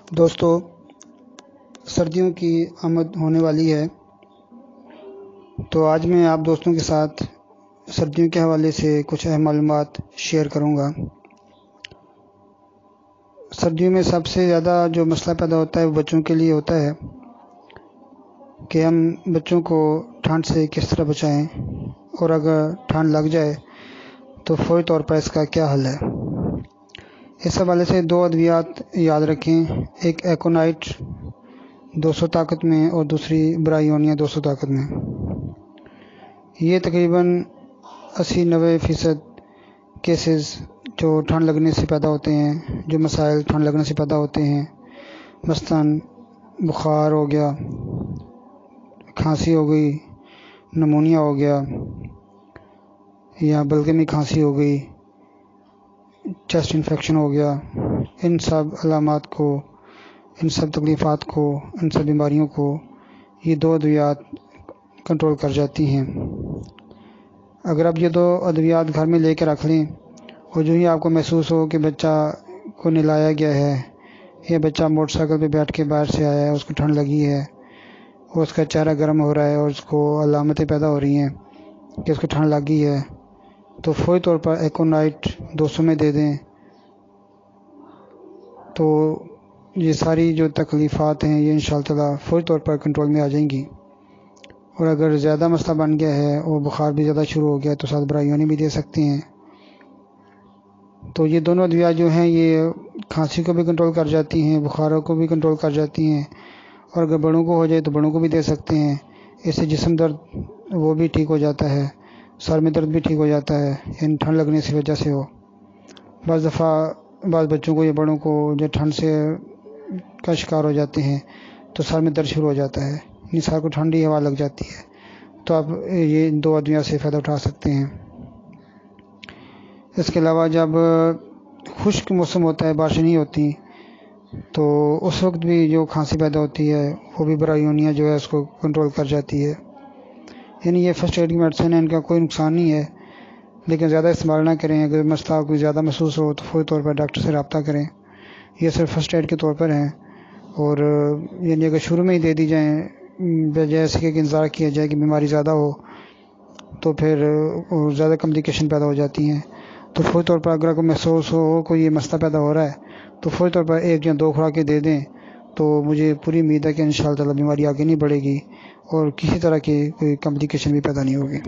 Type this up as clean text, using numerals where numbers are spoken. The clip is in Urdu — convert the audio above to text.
دوستو، سردیوں کی آمد ہونے والی ہے، تو آج میں آپ دوستوں کے ساتھ سردیوں کے حوالے سے کچھ اہم معلومات شیئر کروں گا۔ سردیوں میں سب سے زیادہ جو مسئلہ پیدا ہوتا ہے وہ بچوں کے لیے ہوتا ہے کہ ہم بچوں کو ٹھنڈ سے کس طرح بچائیں، اور اگر ٹھنڈ لگ جائے تو فوری طور پر اس کا کیا حل ہے۔ اس حوالے سے 2 ادویات یاد رکھیں، ایک ایکونائٹ 200 طاقت میں اور دوسری برائیونیا 200 طاقت میں۔ یہ تقریباً 80-90% کیسز جو ٹھنڈ لگنے سے پیدا ہوتے ہیں، جو مسائل ٹھنڈ لگنے سے پیدا ہوتے ہیں، مثلاً بخار ہو گیا، کھانسی ہو گئی، نمونیا ہو گیا، یا بلغمی کھانسی ہو گئی، چیسٹ انفیکشن ہو گیا، ان سب علامات کو، ان سب تکلیفات کو، ان سب بیماریوں کو یہ 2 ادویات کنٹرول کر جاتی ہیں۔ اگر آپ یہ 2 ادویات گھر میں لے کے رکھ لیں، اور جو ہی آپ کو محسوس ہو کہ بچہ کو نلایا گیا ہے، یا بچہ موٹر سائیکل پہ بیٹھ کے باہر سے آیا ہے، اس کو ٹھنڈ لگی ہے، اور اس کا چہرہ گرم ہو رہا ہے، اور اس کو علامتیں پیدا ہو رہی ہیں کہ اس کو ٹھنڈ لگی ہے، تو فوری طور پر ایکونائٹ 200 میں دے دیں، تو یہ ساری جو تکلیفات ہیں یہ انشاءاللہ تعالی فوری طور پر کنٹرول میں آ جائیں گی۔ اور اگر زیادہ مسئلہ بن گیا ہے اور بخار بھی زیادہ شروع ہو گیا تو ساتھ برائیونی بھی دے سکتے ہیں۔ تو یہ دونوں ادویات جو ہیں یہ کھانسی کو بھی کنٹرول کر جاتی ہیں، بخاروں کو بھی کنٹرول کر جاتی ہیں، اور اگر بڑوں کو ہو جائے تو بڑوں کو بھی دے سکتے ہیں۔ اس سے جسم درد وہ بھی ٹھیک ہو جاتا ہے، سر میں درد بھی ٹھیک ہو جاتا ہے، یعنی ٹھنڈ لگنے کی وجہ سے ہو۔ بعض دفعہ بعض بچوں کو یا بڑوں کو جو ٹھنڈ سے کا شکار ہو جاتے ہیں تو سر میں درد شروع ہو جاتا ہے، یعنی سر کو ٹھنڈی ہوا لگ جاتی ہے، تو آپ یہ 2 ادویات سے فائدہ اٹھا سکتے ہیں۔ اس کے علاوہ جب خشک موسم ہوتا ہے، بارشیں نہیں ہوتی، تو اس وقت بھی جو کھانسی پیدا ہوتی ہے وہ بھی برائیونیا جو ہے اس کو کنٹرول کر جاتی ہے۔ یعنی یہ فرسٹ ایڈ کی میڈیسن ہے، ان کا کوئی نقصان نہیں ہے، لیکن زیادہ استعمال نہ کریں۔ اگر مسئلہ کوئی زیادہ محسوس ہو تو فوری طور پر ڈاکٹر سے رابطہ کریں۔ یہ صرف فرسٹ ایڈ کے طور پر ہیں، اور یعنی اگر شروع میں ہی دے دی جائیں بجائے اس کے کہ انتظار کیا جائے کہ بیماری زیادہ ہو تو پھر زیادہ کمپلیکیشن پیدا ہو جاتی ہیں۔ تو فوری طور پر اگر کوئی محسوس ہو کوئی یہ مسئلہ پیدا ہو رہا ہے تو فوری طور پر 1 یا 2 خوراکیں دے دیں، تو مجھے پوری امید ہے کہ انشاءاللہ تعالی بیماری آگے نہیں بڑھے گی اور کسی طرح کی کوئی کمپلیکیشن بھی پیدا نہیں ہوگی۔